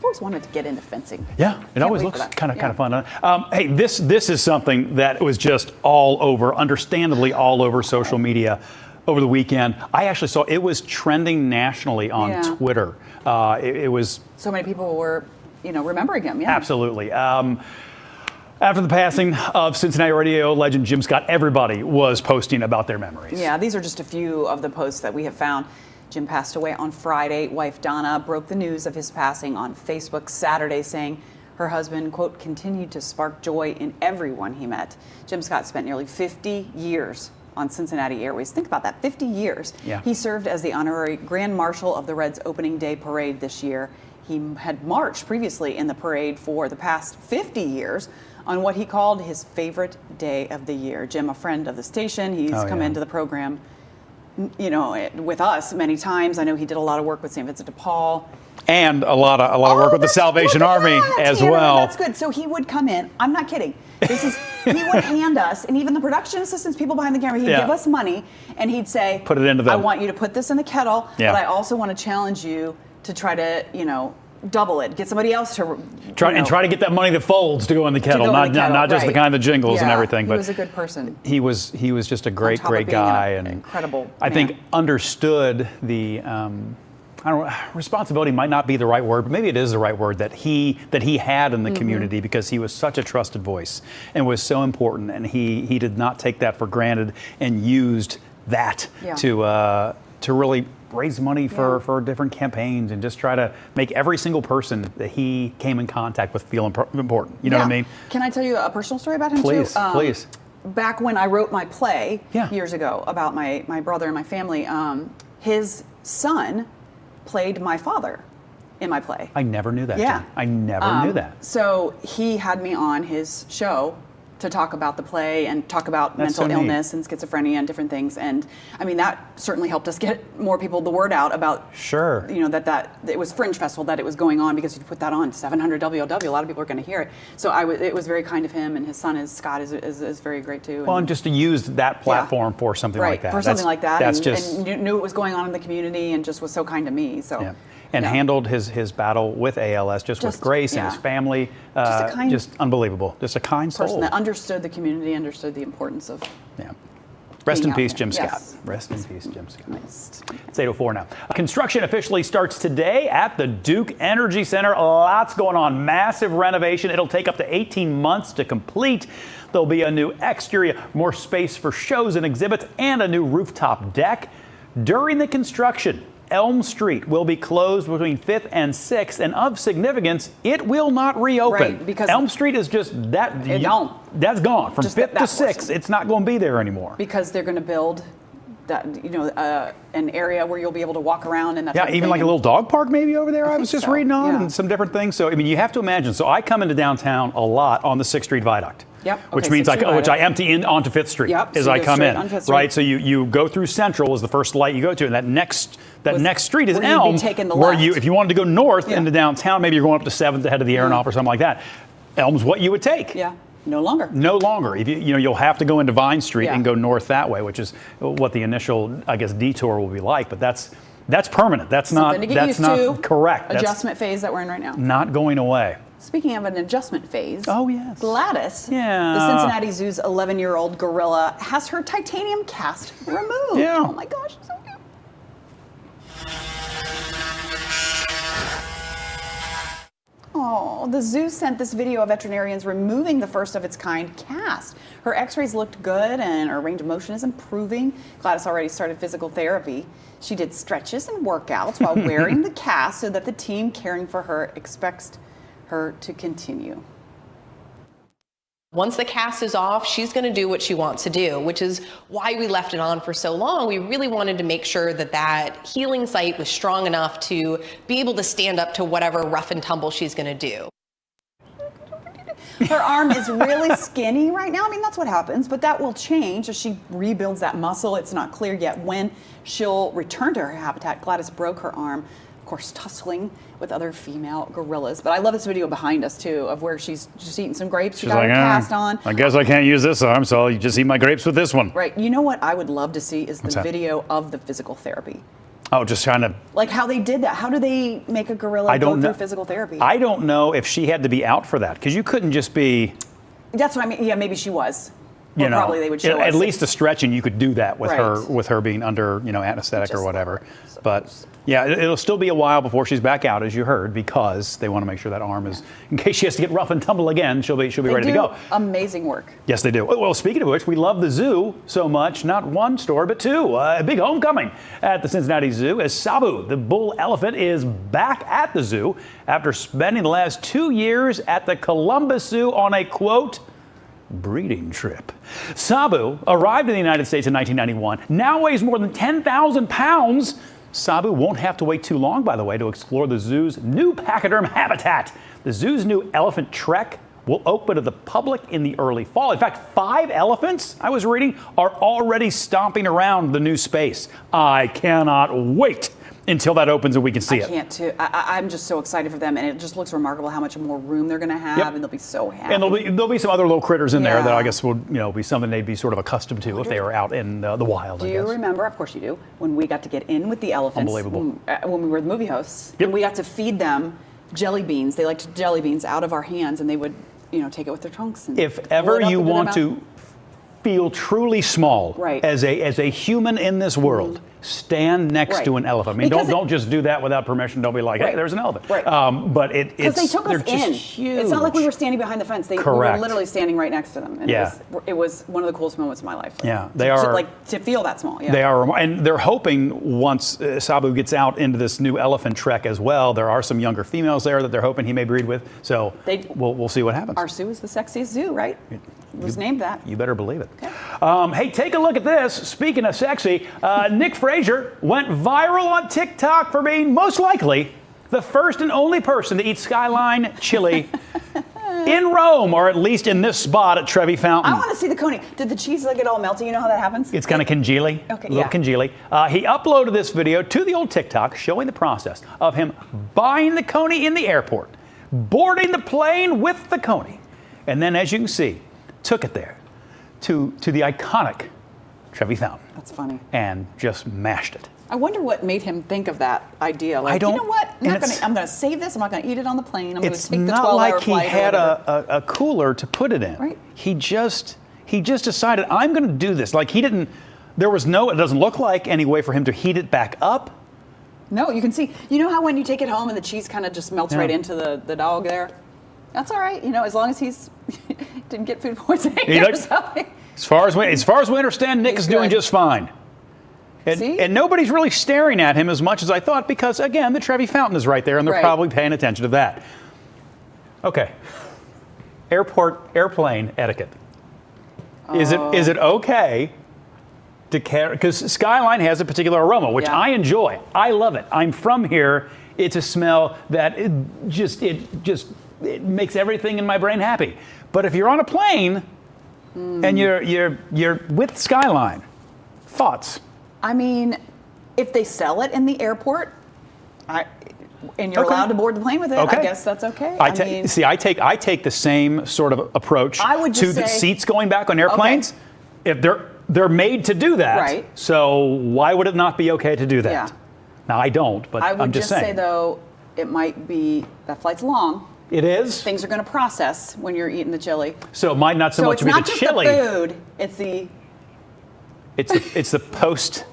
I've always wanted to get into fencing. Yeah, it always looks kind of fun. Hey, this is something that was just all over, understandably all over social media over the weekend. I actually saw it was trending nationally on Twitter. It was so many people were, remembering him. Yeah, absolutely. After the passing of Cincinnati radio legend Jim Scott, everybody was posting about their memories. Yeah, these are just a few of the posts that we have found. Jim passed away on Friday. Wife Donna broke the news of his passing on Facebook Saturday, saying her husband, quote, continued to spark joy in everyone he met. Jim Scott spent nearly 50 years on Cincinnati Airways. Think about that, 50 years. Yeah. He served as the honorary Grand Marshal of the Reds opening day parade this year. He had marched previously in the parade for the past 50 years on what he called his favorite day of the year. Jim, a friend of the station, he's come into the program with us many times. I know he did a lot of work with St. Vincent de Paul. And a lot of work with the Salvation Army as well. That's good. So he would come in. I'm not kidding. He would hand us, and even the production assistants, people behind the camera, he'd give us money, and he'd say, put it into them. I want you to put this in the kettle, but I also want to challenge you to try to, double it. Get somebody else to try to get that money that folds to go in the kettle, not just the kind that jingles and everything. But he was a good person. He was just a great guy, and incredible. I think understood the responsibility might not be the right word, but maybe it is the right word that he had in the community, because he was such a trusted voice and was so important, and he did not take that for granted and used that to really raise money for different campaigns and just try to make every single person that he came in contact with feel important. You know what I mean? Can I tell you a personal story about him too? Please. Back when I wrote my play years ago about my brother and my family, his son played my father in my play. I never knew that. Yeah. Jim. I never knew that. So he had me on his show to talk about the play and talk about mental illness and schizophrenia and different things. And I mean, that certainly helped us get more people the word out about, that it was Fringe Festival, that it was going on, because you put that on 700 WLW, a lot of people are going to hear it. So it was very kind of him, and his son Scott is very great too. Well, and just to use that platform for something like that. For something like that. That's and knew what was going on in the community, and just was so kind to me. So. Yeah. And handled his battle with ALS just with grace, and his family. Just unbelievable. Just a kind person soul. that understood the community, understood the importance of. Yeah. Rest in peace, Jim Scott. Rest in peace, Jim Scott. It's 8:04 now. Construction officially starts today at the Duke Energy Center. Lots going on. Massive renovation. It'll take up to 18 months to complete. There'll be a new exterior, more space for shows and exhibits, and a new rooftop deck. During the construction, Elm Street will be closed between 5th and 6th, and of significance, it will not reopen. Right, because Elm Street is just that. That's gone from 5th to 6th. It's not going to be there anymore. Because they're going to build that, an area where you'll be able to walk around and that. Yeah, even like a little dog park maybe over there. I was just reading on, and some different things. So I mean, you have to imagine. So I come into downtown a lot on the 6th Street Viaduct. Yep. Which means which I empty in onto 5th Street as I come in. Right. So you go through Central is the first light you go to, and that next street is Elm, where if you wanted to go north into downtown, maybe you're going up to 7th ahead of the Aeronaut or something like that. Elm's what you would take. Yeah. No longer. No longer. If you'll have to go into Vine Street and go north that way, which is what the initial, I guess, detour will be like. But that's permanent. That's something to get used to. Correct. Adjustment phase that we're in right now. Not going away. Speaking of an adjustment phase, yes, Gladys, the Cincinnati Zoo's 11-year-old gorilla, has her titanium cast removed. Yeah. Oh my gosh, so cute. Oh, the zoo sent this video of veterinarians removing the first of its kind cast. Her x-rays looked good and her range of motion is improving. Gladys already started physical therapy. She did stretches and workouts while wearing the cast so that the team caring for her expects her to continue. Once the cast is off, she's going to do what she wants to do, which is why we left it on for so long. We really wanted to make sure that healing site was strong enough to be able to stand up to whatever rough and tumble she's going to do. Her arm is really skinny right now. I mean, that's what happens, but that will change as she rebuilds that muscle. It's not clear yet when she'll return to her habitat. Gladys broke her arm, of course, tussling with other female gorillas. But I love this video behind us, too, of where she's just eating some grapes. She got her cast on. I guess I can't use this arm, so I'll just eat my grapes with this one. Right. You know what I would love to see is the video of the physical therapy. Oh, just trying to. Like how they did that. How do they make a gorilla go through physical therapy? I don't know if she had to be out for that, because you couldn't just be. That's what I mean. Yeah, maybe she was. You know, probably they would show us. At least the stretching, you could do that with Right. her being under, anesthetic or whatever. But yeah, it'll still be a while before she's back out, as you heard, because they want to make sure that arm is, in case she has to get rough and tumble again, she'll be ready to go. Amazing work. Yes, they do. Well, speaking of which, we love the zoo so much, not one store, but two. A big homecoming at the Cincinnati Zoo as Sabu, the bull elephant, is back at the zoo after spending the last 2 years at the Columbus Zoo on a, quote, breeding trip. Sabu arrived in the United States in 1991, now weighs more than 10,000 pounds. Sabu won't have to wait too long, by the way, to explore the zoo's new pachyderm habitat. The zoo's new elephant trek will open to the public in the early fall. In fact, 5 elephants, I was reading, are already stomping around the new space. I cannot wait until that opens and we can see it. I can't too. I'm just so excited for them, and it just looks remarkable how much more room they're going to have, and they'll be so happy. And there'll be some other little critters in there that I guess will be something they'd be sort of accustomed to if they were out in the wild. Do you remember? Of course you do. When we got to get in with the elephants, unbelievable. When we were the movie hosts, and we got to feed them jelly beans. They liked jelly beans out of our hands, and they would take it with their trunks. And if ever you want to feel truly small as a human in this world, stand next to an elephant. I mean, don't just do that without permission. Don't be like, hey, there's an elephant. But it's because they took us in. Huge. It's not like we were standing behind the fence. We were literally standing right next to them. And it was one of the coolest moments of my life. Yeah, they are to feel that small. Yeah. They are, and they're hoping once Sabu gets out into this new elephant trek as well. There are some younger females there that they're hoping he may breed with. So we'll see what happens. Our zoo is the sexiest zoo, right? It was named that. You better believe it. Okay. Hey, take a look at this. Speaking of sexy, Nick Frazier went viral on TikTok for being most likely the first and only person to eat Skyline chili in Rome, or at least in this spot at Trevi Fountain. I want to see the coney. Did the cheese get all melty? You know how that happens? It's kind of congealy. Okay, a little congealy. He uploaded this video to the old TikTok showing the process of him buying the coney in the airport, boarding the plane with the coney, and then, as you can see, took it there to the iconic Trevi Fountain. That's funny. And just mashed it. I wonder what made him think of that idea. Like, you know what? I'm going to save this. I'm not going to eat it on the plane. I'm going to take the 12-hour flight. It's not like he had a cooler to put it in. Right. He just decided, I'm going to do this. Like, it doesn't look like any way for him to heat it back up. No, you can see. You know how when you take it home and the cheese kind of just melts right into the dog there? That's all right, as long as he's didn't get food poisoning or something. As far as we understand, Nick is doing just fine. And nobody's really staring at him as much as I thought, because again, the Trevi Fountain is right there, and they're probably paying attention to that. Okay. Airplane etiquette. Is it okay to carry? Because Skyline has a particular aroma, which I enjoy. I love it. I'm from here. It's a smell that it makes everything in my brain happy. But if you're on a plane and you're with Skyline, thoughts? I mean, if they sell it in the airport, and you're allowed to board the plane with it, I guess that's okay. I take the same sort of approach to the seats going back on airplanes. If they're made to do that, so why would it not be okay to do that? Yeah. Now I don't, but I'm just saying. I would just say though, it might be that flight's long. It is. Things are going to process when you're eating the chili. So it might not so much be the chili. It's not just the food. It's the post.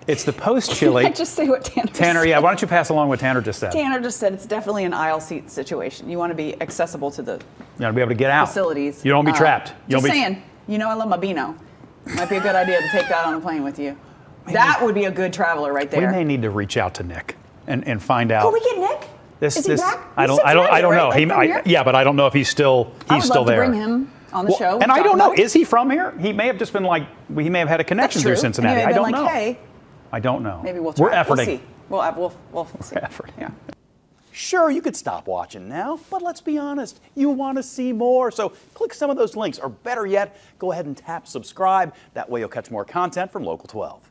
It's the post chili. I just say what Tanner said. Yeah. Why don't you pass along what Tanner just said? Tanner just said it's definitely an aisle seat situation. You want to be accessible to the. You want to be able to get out. Facilities. You don't want to be trapped. Just saying. I love my Beano. Might be a good idea to take that on a plane with you. That would be a good traveler right there. We may need to reach out to Nick and find out. Can we get Nick? Is he back? I don't know. But I don't know if he's still there. I would love to bring him on the show. And I don't know. Is he from here? He may have just been he may have had a connection through Cincinnati. I don't know. Hey, I don't know. Maybe we'll try. We're efforting. We'll see. We'll see. We're efforting. Yeah. Sure, you could stop watching now, but let's be honest, you want to see more. So click some of those links, or better yet, go ahead and tap subscribe. That way you'll catch more content from Local 12.